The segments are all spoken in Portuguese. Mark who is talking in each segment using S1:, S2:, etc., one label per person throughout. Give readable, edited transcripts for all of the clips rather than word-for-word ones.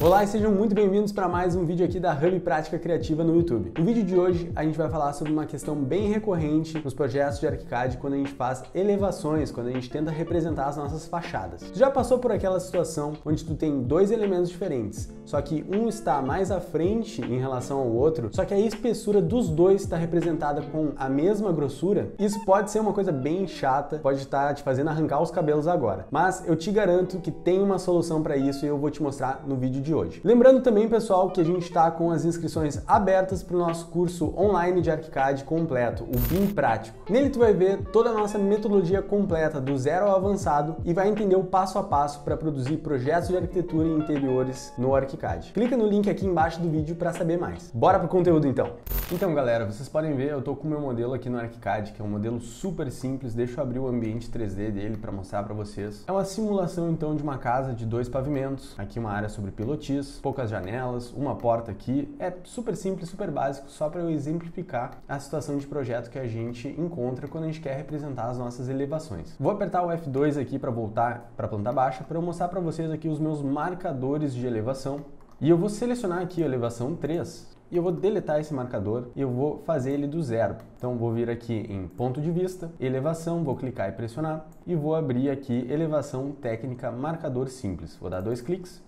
S1: Olá e sejam muito bem-vindos para mais um vídeo aqui da Hub Prática Criativa no YouTube. No vídeo de hoje a gente vai falar sobre uma questão bem recorrente nos projetos de ArchiCAD quando a gente faz elevações, quando a gente tenta representar as nossas fachadas. Tu já passou por aquela situação onde tu tem dois elementos diferentes, só que um está mais à frente em relação ao outro, só que a espessura dos dois está representada com a mesma grossura? Isso pode ser uma coisa bem chata, pode estar te fazendo arrancar os cabelos agora, mas eu te garanto que tem uma solução para isso e eu vou te mostrar no vídeo de hoje. Lembrando também, pessoal, que a gente está com as inscrições abertas para o nosso curso online de ArchiCAD completo, o BIM Prático. Nele tu vai ver toda a nossa metodologia completa, do zero ao avançado, e vai entender o passo a passo para produzir projetos de arquitetura e interiores no ArchiCAD. Clica no link aqui embaixo do vídeo para saber mais. Bora pro conteúdo então! Então, galera, vocês podem ver, eu estou com o meu modelo aqui no ArchiCAD, que é um modelo super simples. Deixa eu abrir o ambiente 3D dele para mostrar para vocês. É uma simulação então de uma casa de 2 pavimentos, aqui uma área sobre pilotis, poucas janelas, uma porta aqui. É super simples, super básico, só para eu exemplificar a situação de projeto que a gente encontra quando a gente quer representar as nossas elevações. Vou apertar o F2 aqui para voltar para a planta baixa para eu mostrar para vocês aqui os meus marcadores de elevação. E eu vou selecionar aqui a elevação 3 e eu vou deletar esse marcador e eu vou fazer ele do zero. Então vou vir aqui em ponto de vista, elevação, vou clicar e pressionar e vou abrir aqui elevação técnica marcador simples. Vou dar 2 cliques.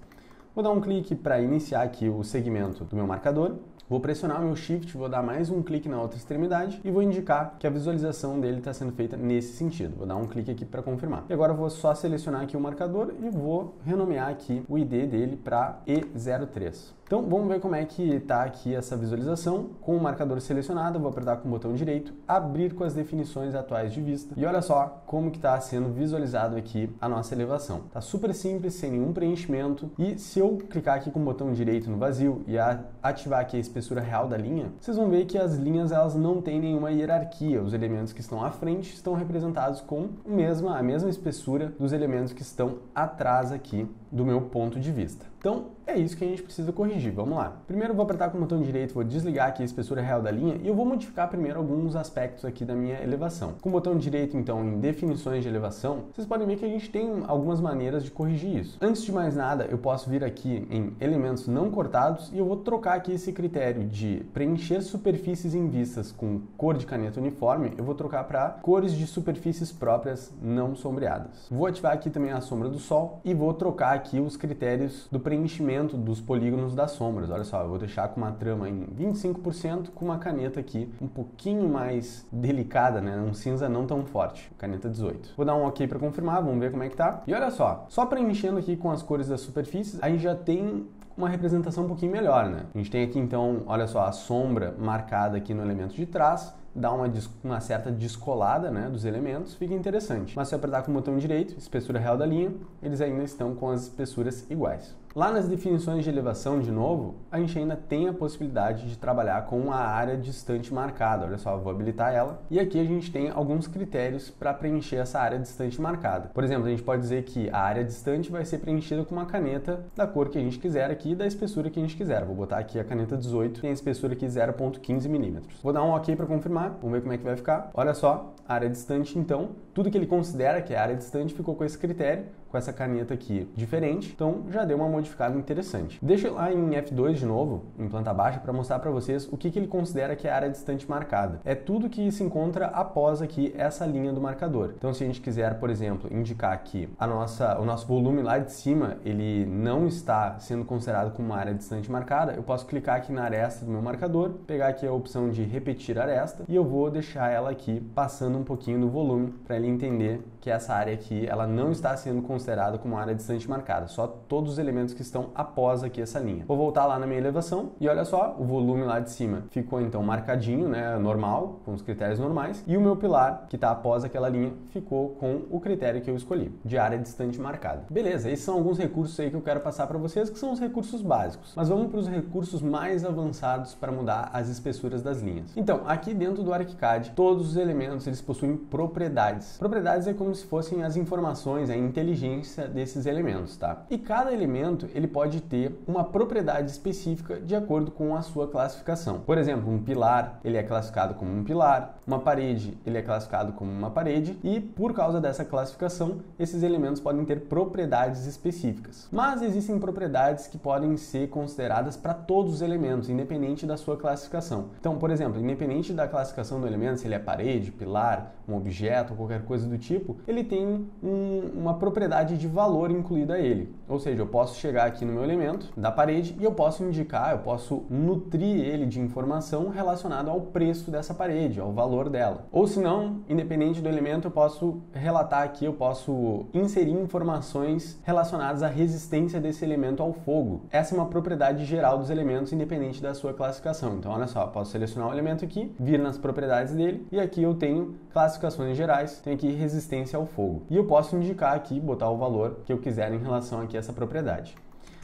S1: Vou dar um clique para iniciar aqui o segmento do meu marcador. Vou pressionar o meu Shift, vou dar mais um clique na outra extremidade e vou indicar que a visualização dele está sendo feita nesse sentido. Vou dar um clique aqui para confirmar. E agora eu vou só selecionar aqui o marcador e vou renomear aqui o ID dele para E03. Então vamos ver como é que está aqui essa visualização. Com o marcador selecionado, eu vou apertar com o botão direito, abrir com as definições atuais de vista. E olha só como que está sendo visualizado aqui a nossa elevação. Está super simples, sem nenhum preenchimento. E se eu clicar aqui com o botão direito no vazio e ativar aqui a espessura real da linha, vocês vão ver que as linhas elas não têm nenhuma hierarquia. Os elementos que estão à frente estão representados com a mesma espessura dos elementos que estão atrás aqui do meu ponto de vista. Então, é isso que a gente precisa corrigir. Vamos lá. Primeiro eu vou apertar com o botão direito, vou desligar aqui a espessura real da linha e eu vou modificar primeiro alguns aspectos aqui da minha elevação. Com o botão direito, então, em definições de elevação, vocês podem ver que a gente tem algumas maneiras de corrigir isso. Antes de mais nada, eu posso vir aqui em elementos não cortados e eu vou trocar aqui esse critério de preencher superfícies em vistas com cor de caneta uniforme, eu vou trocar para cores de superfícies próprias não sombreadas. Vou ativar aqui também a sombra do sol e vou trocar aqui os critérios do preenchimento dos polígonos das sombras. Olha só, eu vou deixar com uma trama em 25% com uma caneta aqui um pouquinho mais delicada, né? Um cinza não tão forte, caneta 18. Vou dar um OK para confirmar, vamos ver como é que tá. E olha só preenchendo aqui com as cores das superfícies, a gente já tem uma representação um pouquinho melhor, né? A gente tem aqui então, olha só, a sombra marcada aqui no elemento de trás, dá uma certa descolada, né, dos elementos, fica interessante. Mas se eu apertar com o botão direito, espessura real da linha, eles ainda estão com as espessuras iguais. Lá nas definições de elevação, de novo, a gente ainda tem a possibilidade de trabalhar com a área distante marcada. Olha só, eu vou habilitar ela. E aqui a gente tem alguns critérios para preencher essa área distante marcada. Por exemplo, a gente pode dizer que a área distante vai ser preenchida com uma caneta da cor que a gente quiser aqui e da espessura que a gente quiser. Vou botar aqui a caneta 18, tem a espessura aqui 0,15 mm. Vou dar um OK para confirmar. Vamos ver como é que vai ficar. Olha só, área distante então, tudo que ele considera que é área distante ficou com esse critério, com essa caneta aqui diferente, então já deu uma modificada interessante. Deixa eu lá em F2 de novo, em planta baixa, para mostrar para vocês o que ele considera que é a área distante marcada. É tudo que se encontra após aqui essa linha do marcador. Então se a gente quiser, por exemplo, indicar que o nosso volume lá de cima, ele não está sendo considerado como uma área distante marcada, eu posso clicar aqui na aresta do meu marcador, pegar aqui a opção de repetir aresta e eu vou deixar ela aqui passando um pouquinho do volume para ele entender que essa área aqui, ela não está sendo considerada como área distante marcada, só todos os elementos que estão após aqui essa linha. Vou voltar lá na minha elevação e olha só, o volume lá de cima ficou então marcadinho, né, normal, com os critérios normais, e o meu pilar, que está após aquela linha, ficou com o critério que eu escolhi, de área distante marcada. Beleza, esses são alguns recursos aí que eu quero passar para vocês, que são os recursos básicos, mas vamos para os recursos mais avançados para mudar as espessuras das linhas. Então, aqui dentro do ArchiCAD, todos os elementos, eles possuem propriedades. Propriedades é como se fossem as informações, a inteligência abrangência desses elementos, tá? E cada elemento, ele pode ter uma propriedade específica de acordo com a sua classificação. Por exemplo, um pilar, ele é classificado como um pilar, uma parede, ele é classificado como uma parede, e por causa dessa classificação, esses elementos podem ter propriedades específicas. Mas existem propriedades que podem ser consideradas para todos os elementos, independente da sua classificação. Então, por exemplo, independente da classificação do elemento, se ele é parede, pilar, um objeto ou qualquer coisa do tipo, ele tem uma propriedade de valor incluída a ele. Ou seja, eu posso chegar aqui no meu elemento da parede e eu posso indicar, eu posso nutrir ele de informação relacionada ao preço dessa parede, ao valor dela. Ou se não, independente do elemento, eu posso relatar aqui, eu posso inserir informações relacionadas à resistência desse elemento ao fogo. Essa é uma propriedade geral dos elementos, independente da sua classificação. Então, olha só, eu posso selecionar um elemento aqui, vir nas propriedades dele, e aqui eu tenho classificações gerais, tenho aqui resistência ao fogo. E eu posso indicar aqui, botar o valor que eu quiser em relação aqui a essa propriedade.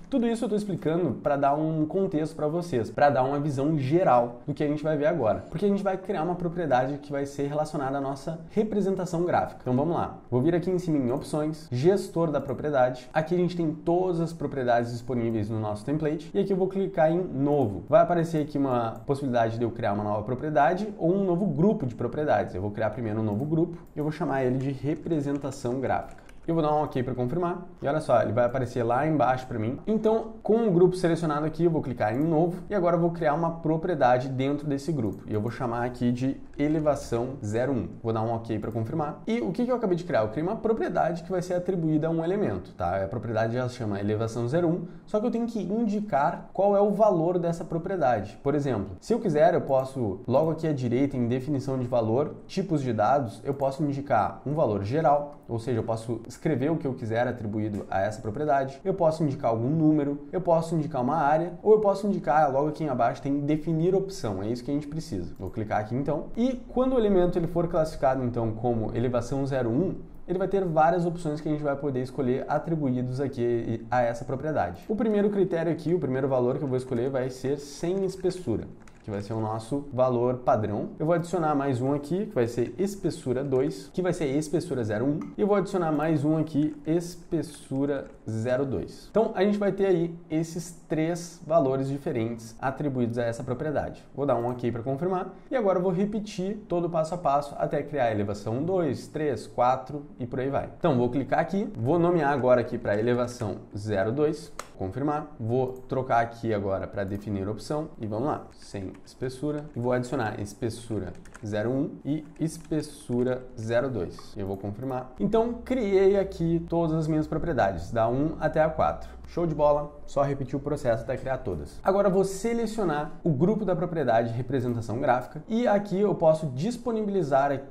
S1: Tudo isso eu estou explicando para dar um contexto para vocês, para dar uma visão geral do que a gente vai ver agora. Porque a gente vai criar uma propriedade que vai ser relacionada à nossa representação gráfica. Então vamos lá. Vou vir aqui em cima em opções, gestor da propriedade. Aqui a gente tem todas as propriedades disponíveis no nosso template. E aqui eu vou clicar em novo. Vai aparecer aqui uma possibilidade de eu criar uma nova propriedade ou um novo grupo de propriedades. Eu vou criar primeiro um novo grupo e eu vou chamar ele de representação gráfica. Eu vou dar um OK para confirmar. E olha só, ele vai aparecer lá embaixo para mim. Então, com o grupo selecionado aqui, eu vou clicar em novo. E agora eu vou criar uma propriedade dentro desse grupo. E eu vou chamar aqui de elevação 01. Vou dar um OK para confirmar. E o que eu acabei de criar? Eu criei uma propriedade que vai ser atribuída a um elemento, tá? A propriedade já se chama elevação 01. Só que eu tenho que indicar qual é o valor dessa propriedade. Por exemplo, se eu quiser, eu posso, logo aqui à direita, em definição de valor, tipos de dados, eu posso indicar um valor geral, ou seja, eu posso escrever o que eu quiser atribuído a essa propriedade, eu posso indicar algum número, eu posso indicar uma área, ou eu posso indicar, logo aqui abaixo tem definir opção, é isso que a gente precisa. Vou clicar aqui então, e quando o elemento ele for classificado então como elevação 01, ele vai ter várias opções que a gente vai poder escolher atribuídos aqui a essa propriedade. O primeiro critério aqui, o primeiro valor que eu vou escolher vai ser sem espessura, que vai ser o nosso valor padrão. Eu vou adicionar mais um aqui, que vai ser espessura 2, que vai ser espessura 01, e eu vou adicionar mais um aqui, espessura 02. Então, a gente vai ter aí esses três valores diferentes atribuídos a essa propriedade. Vou dar um OK para confirmar, e agora eu vou repetir todo o passo a passo até criar a elevação 2, 3, 4 e por aí vai. Então, vou clicar aqui, vou nomear agora aqui para elevação 02, confirmar, vou trocar aqui agora para definir opção, e vamos lá, sem espessura, e vou adicionar espessura 01 e espessura 02. Eu vou confirmar. Então, criei aqui todas as minhas propriedades, da 1 até a 4. Show de bola, só repetir o processo até criar todas. Agora eu vou selecionar o grupo da propriedade de representação gráfica e aqui eu posso disponibilizar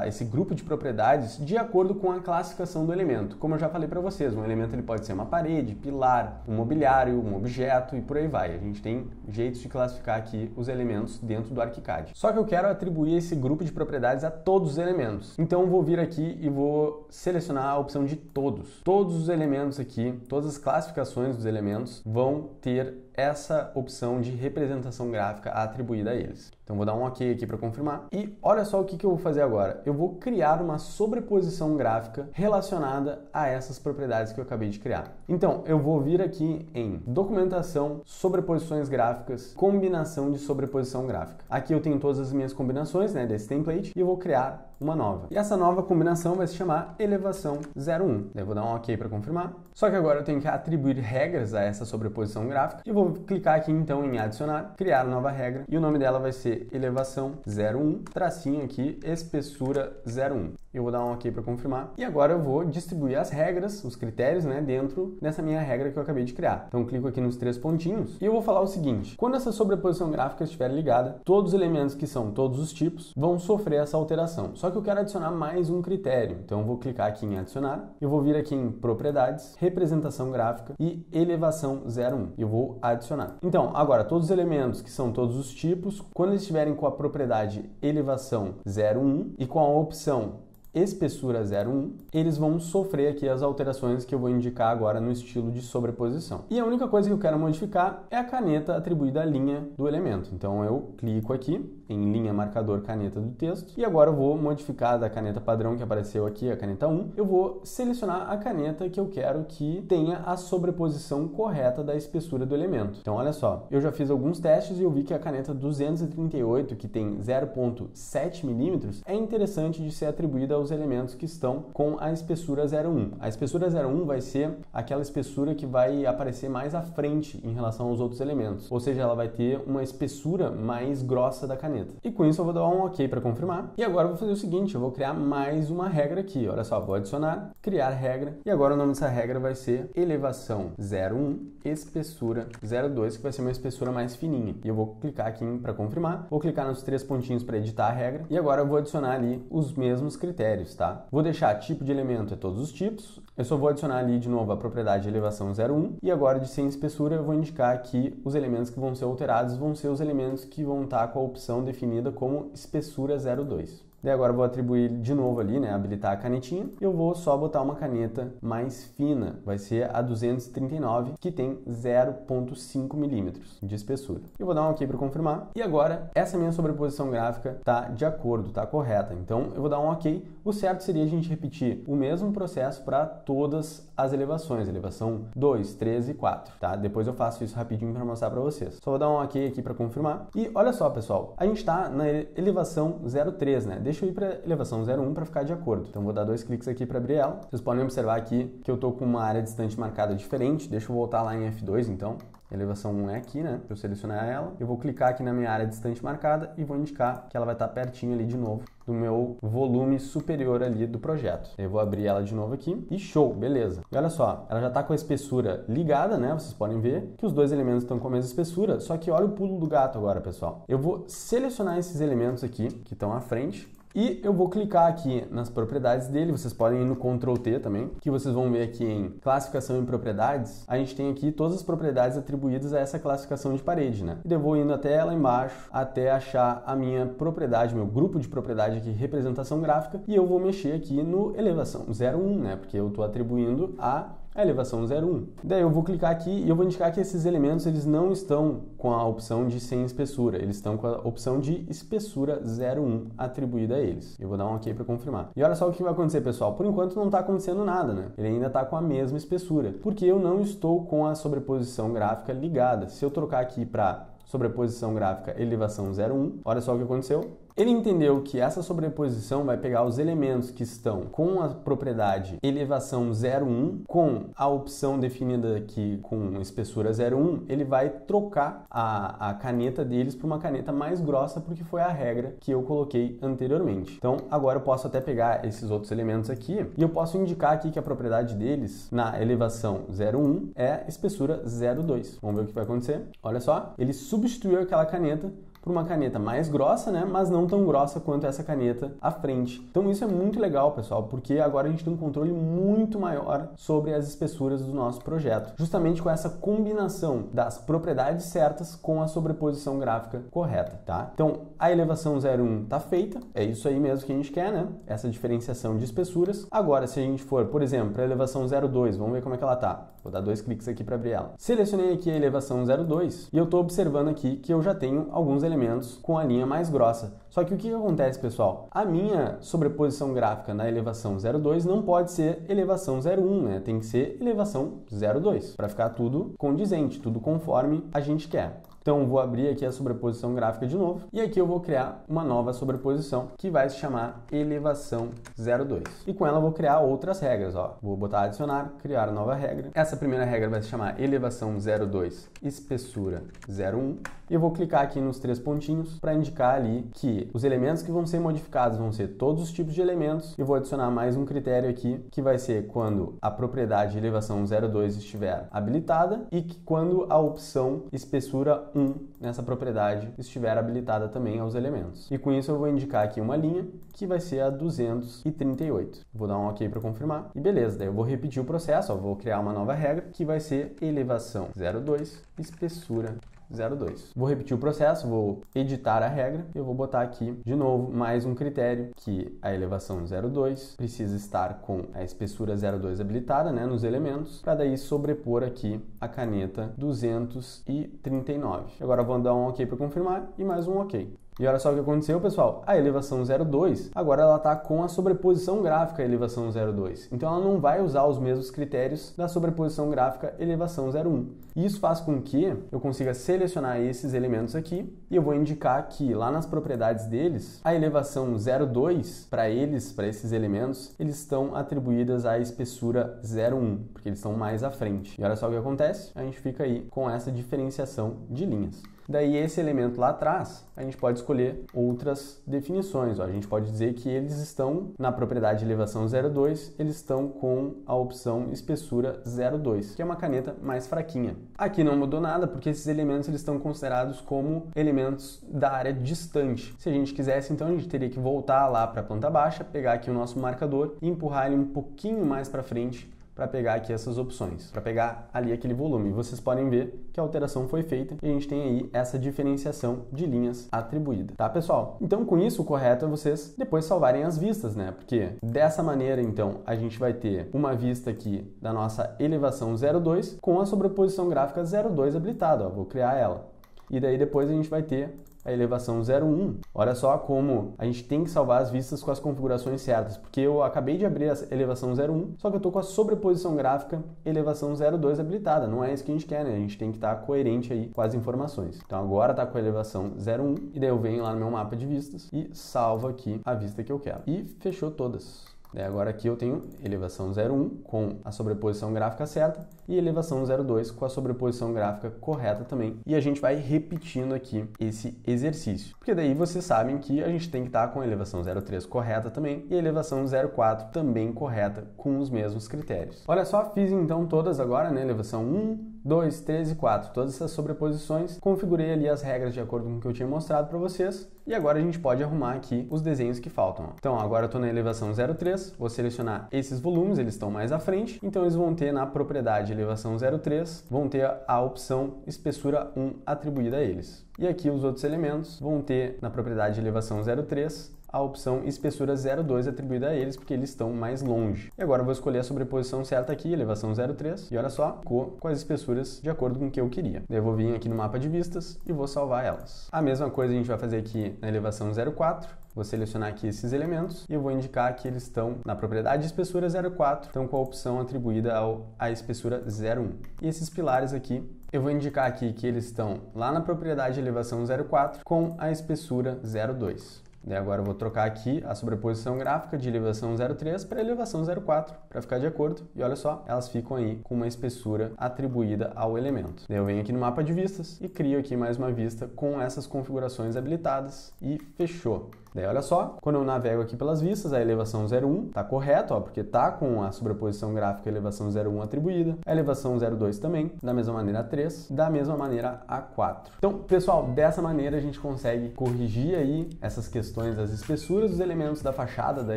S1: esse grupo de propriedades de acordo com a classificação do elemento. Como eu já falei para vocês, um elemento ele pode ser uma parede, pilar, um mobiliário, um objeto e por aí vai. A gente tem jeitos de classificar aqui os elementos dentro do ArchiCAD. Só que eu quero atribuir esse grupo de propriedades a todos os elementos. Então eu vou vir aqui e vou selecionar a opção de todos. Todos os elementos aqui, todas as classificações dos elementos vão ter essa opção de representação gráfica atribuída a eles. Então vou dar um OK aqui para confirmar. E olha só o que eu vou fazer agora. Eu vou criar uma sobreposição gráfica relacionada a essas propriedades que eu acabei de criar. Então eu vou vir aqui em documentação, sobreposições gráficas, combinação de sobreposição gráfica. Aqui eu tenho todas as minhas combinações, né, desse template e eu vou criar uma nova. E essa nova combinação vai se chamar elevação 01. Eu vou dar um OK para confirmar. Só que agora eu tenho que atribuir regras a essa sobreposição gráfica e vou clicar aqui então em adicionar, criar nova regra e o nome dela vai ser elevação 01, tracinho aqui, espessura 01. Eu vou dar um OK para confirmar e agora eu vou distribuir as regras, os critérios, né, dentro dessa minha regra que eu acabei de criar. Então clico aqui nos três pontinhos e eu vou falar o seguinte: quando essa sobreposição gráfica estiver ligada, todos os elementos que são todos os tipos vão sofrer essa alteração. Só que eu quero adicionar mais um critério, então eu vou clicar aqui em adicionar, eu vou vir aqui em propriedades, representação gráfica e elevação 01. Eu vou adicionar. Então agora todos os elementos que são todos os tipos, quando eles estiverem com a propriedade elevação 01 e com a opção espessura 0,1, eles vão sofrer aqui as alterações que eu vou indicar agora no estilo de sobreposição. E a única coisa que eu quero modificar é a caneta atribuída à linha do elemento. Então eu clico aqui em linha marcador caneta do texto e agora eu vou modificar da caneta padrão que apareceu aqui, a caneta 1, eu vou selecionar a caneta que eu quero que tenha a sobreposição correta da espessura do elemento. Então olha só, eu já fiz alguns testes e eu vi que a caneta 238, que tem 0,7 milímetros, é interessante de ser atribuída aos elementos que estão com a espessura 0,1. A espessura 0,1 vai ser aquela espessura que vai aparecer mais à frente em relação aos outros elementos, ou seja, ela vai ter uma espessura mais grossa da caneta. E com isso eu vou dar um OK para confirmar. E agora eu vou fazer o seguinte, eu vou criar mais uma regra aqui. Olha só, vou adicionar, criar regra, e agora o nome dessa regra vai ser elevação 0,1, espessura 0,2, que vai ser uma espessura mais fininha. E eu vou clicar aqui para confirmar, vou clicar nos 3 pontinhos para editar a regra, e agora eu vou adicionar ali os mesmos critérios, tá? Vou deixar tipo de elemento é todos os tipos, eu só vou adicionar ali de novo a propriedade de elevação 0,1, e agora de sem espessura eu vou indicar que os elementos que vão ser alterados vão ser os elementos que vão estar com a opção definida como espessura 0,2. Daí agora eu vou atribuir de novo ali, né, habilitar a canetinha, eu vou só botar uma caneta mais fina, vai ser a 239, que tem 0,5 milímetros de espessura. Eu vou dar um OK para confirmar, e agora essa minha sobreposição gráfica tá de acordo, tá correta, então eu vou dar um OK. O certo seria a gente repetir o mesmo processo para todas as elevações, elevação 2, 3 e 4, tá? Depois eu faço isso rapidinho para mostrar para vocês. Só vou dar um OK aqui para confirmar, e olha só pessoal, a gente está na elevação 0,3, né? Deixa eu ir para elevação 0,1 para ficar de acordo. Então vou dar 2 cliques aqui para abrir ela. Vocês podem observar aqui que eu estou com uma área distante marcada diferente. Deixa eu voltar lá em F2 então. Elevação 1 é aqui, né? Para eu selecionar ela. Eu vou clicar aqui na minha área distante marcada e vou indicar que ela vai estar pertinho ali de novo do meu volume superior ali do projeto. Eu vou abrir ela de novo aqui e show, beleza. E olha só, ela já está com a espessura ligada, né? Vocês podem ver que os dois elementos estão com a mesma espessura, só que olha o pulo do gato agora, pessoal. Eu vou selecionar esses elementos aqui que estão à frente. E eu vou clicar aqui nas propriedades dele, vocês podem ir no Ctrl T também, que vocês vão ver aqui em classificação em propriedades, a gente tem aqui todas as propriedades atribuídas a essa classificação de parede, né? E eu vou indo até lá embaixo, até achar a minha propriedade, meu grupo de propriedade aqui, representação gráfica, e eu vou mexer aqui no elevação 0,1, né? Porque eu estou atribuindo a elevação 0,1. Daí eu vou clicar aqui e eu vou indicar que esses elementos eles não estão com a opção de sem espessura, eles estão com a opção de espessura 0,1 atribuída a eles. Eu vou dar um OK para confirmar. E olha só o que vai acontecer, pessoal. Por enquanto não está acontecendo nada, né? Ele ainda está com a mesma espessura, porque eu não estou com a sobreposição gráfica ligada. Se eu trocar aqui para sobreposição gráfica elevação 0,1, olha só o que aconteceu. Ele entendeu que essa sobreposição vai pegar os elementos que estão com a propriedade elevação 0,1 com a opção definida aqui com espessura 0,1, ele vai trocar a caneta deles para uma caneta mais grossa porque foi a regra que eu coloquei anteriormente. Então agora eu posso até pegar esses outros elementos aqui e eu posso indicar aqui que a propriedade deles na elevação 0,1 é espessura 0,2. Vamos ver o que vai acontecer. Olha só, ele substituiu aquela caneta por uma caneta mais grossa, né, mas não tão grossa quanto essa caneta à frente. Então isso é muito legal, pessoal, porque agora a gente tem um controle muito maior sobre as espessuras do nosso projeto, justamente com essa combinação das propriedades certas com a sobreposição gráfica correta, tá? Então a elevação 0,1 tá feita, é isso aí mesmo que a gente quer, né? Essa diferenciação de espessuras. Agora, se a gente for, por exemplo, para a elevação 0,2, vamos ver como é que ela tá. Vou dar 2 cliques aqui para abrir ela. Selecionei aqui a elevação 0,2 e eu estou observando aqui que eu já tenho alguns elementos com a linha mais grossa. Só que o que acontece, pessoal? A minha sobreposição gráfica na elevação 0,2 não pode ser elevação 0,1, né? Tem que ser elevação 0,2 para ficar tudo condizente, tudo conforme a gente quer. Então vou abrir aqui a sobreposição gráfica de novo e aqui eu vou criar uma nova sobreposição que vai se chamar elevação 0,2. E com ela eu vou criar outras regras, ó. Vou botar adicionar, criar nova regra. Essa primeira regra vai se chamar elevação 0,2, espessura 0,1. E eu vou clicar aqui nos 3 pontinhos para indicar ali que os elementos que vão ser modificados vão ser todos os tipos de elementos. Eu vou adicionar mais um critério aqui, que vai ser quando a propriedade elevação 0,2 estiver habilitada e que quando a opção espessura 1 nessa propriedade estiver habilitada também aos elementos. E com isso eu vou indicar aqui uma linha que vai ser a 238. Vou dar um OK para confirmar e beleza, daí eu vou repetir o processo, ó, vou criar uma nova regra que vai ser elevação 0,2, espessura 02. Vou repetir o processo, vou editar a regra e eu vou botar aqui de novo mais um critério que a elevação 02 precisa estar com a espessura 02 habilitada, né, nos elementos, para daí sobrepor aqui a caneta 239. Agora vou dar um OK para confirmar e mais um OK. E olha só o que aconteceu, pessoal. A elevação 02, agora ela está com a sobreposição gráfica elevação 02. Então ela não vai usar os mesmos critérios da sobreposição gráfica elevação 01. E isso faz com que eu consiga selecionar esses elementos aqui e eu vou indicar que lá nas propriedades deles, a elevação 02, para esses elementos, eles estão atribuídas à espessura 01, porque eles estão mais à frente. E olha só o que acontece, a gente fica aí com essa diferenciação de linhas. Daí esse elemento lá atrás, a gente pode escolher outras definições. A gente pode dizer que eles estão na propriedade elevação 02, eles estão com a opção espessura 02, que é uma caneta mais fraquinha. Aqui não mudou nada, porque esses elementos eles estão considerados como elementos da área distante. Se a gente quisesse, então a gente teria que voltar lá para a planta baixa, pegar aqui o nosso marcador e empurrar ele um pouquinho mais para frente, para pegar aqui essas opções, para pegar ali aquele volume. Vocês podem ver que a alteração foi feita e a gente tem aí essa diferenciação de linhas atribuída, tá, pessoal? Então, com isso, o correto é vocês depois salvarem as vistas, né? Porque dessa maneira, então, a gente vai ter uma vista aqui da nossa elevação 02 com a sobreposição gráfica 02 habilitada, ó. Vou criar ela. E daí depois a gente vai ter a elevação 01. Olha só como a gente tem que salvar as vistas com as configurações certas, porque eu acabei de abrir a elevação 01, só que eu estou com a sobreposição gráfica elevação 02 habilitada. Não é isso que a gente quer, né? A gente tem que estar coerente aí com as informações. Então agora está com a elevação 01 e daí eu venho lá no meu mapa de vistas e salvo aqui a vista que eu quero. E fechou todas. Daí agora aqui eu tenho elevação 01 com a sobreposição gráfica certa e elevação 02 com a sobreposição gráfica correta também. E a gente vai repetindo aqui esse exercício. Porque daí vocês sabem que a gente tem que estar com a elevação 03 correta também e a elevação 04 também correta com os mesmos critérios. Olha só, fiz então todas agora, né? Elevação 1, 2, 3 e 4, todas essas sobreposições, configurei ali as regras de acordo com o que eu tinha mostrado para vocês e agora a gente pode arrumar aqui os desenhos que faltam. Então agora eu estou na elevação 03, vou selecionar esses volumes, eles estão mais à frente, então eles vão ter na propriedade elevação 03, vão ter a opção espessura 1 atribuída a eles. E aqui os outros elementos vão ter na propriedade elevação 03, a opção espessura 02 atribuída a eles, porque eles estão mais longe. E agora eu vou escolher a sobreposição certa aqui, elevação 03, e olha só, ficou com as espessuras de acordo com o que eu queria. Daí eu vou vir aqui no mapa de vistas e vou salvar elas. A mesma coisa a gente vai fazer aqui na elevação 04, vou selecionar aqui esses elementos e eu vou indicar que eles estão na propriedade de espessura 04, estão com a opção atribuída à espessura 01. E esses pilares aqui, eu vou indicar aqui que eles estão lá na propriedade de elevação 04 com a espessura 02. Daí agora eu vou trocar aqui a sobreposição gráfica de elevação 03 para elevação 04, para ficar de acordo. E olha só, elas ficam aí com uma espessura atribuída ao elemento. Daí eu venho aqui no mapa de vistas e crio aqui mais uma vista com essas configurações habilitadas e fechou. Daí olha só, quando eu navego aqui pelas vistas, a elevação 01 está correta, ó, porque está com a sobreposição gráfica elevação 01 atribuída, a elevação 02 também, da mesma maneira a 3, da mesma maneira a 4. Então, pessoal, dessa maneira a gente consegue corrigir aí essas questões das espessuras dos elementos da fachada da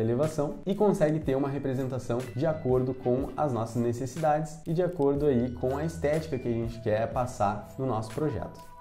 S1: elevação e consegue ter uma representação de acordo com as nossas necessidades e de acordo aí com a estética que a gente quer passar no nosso projeto.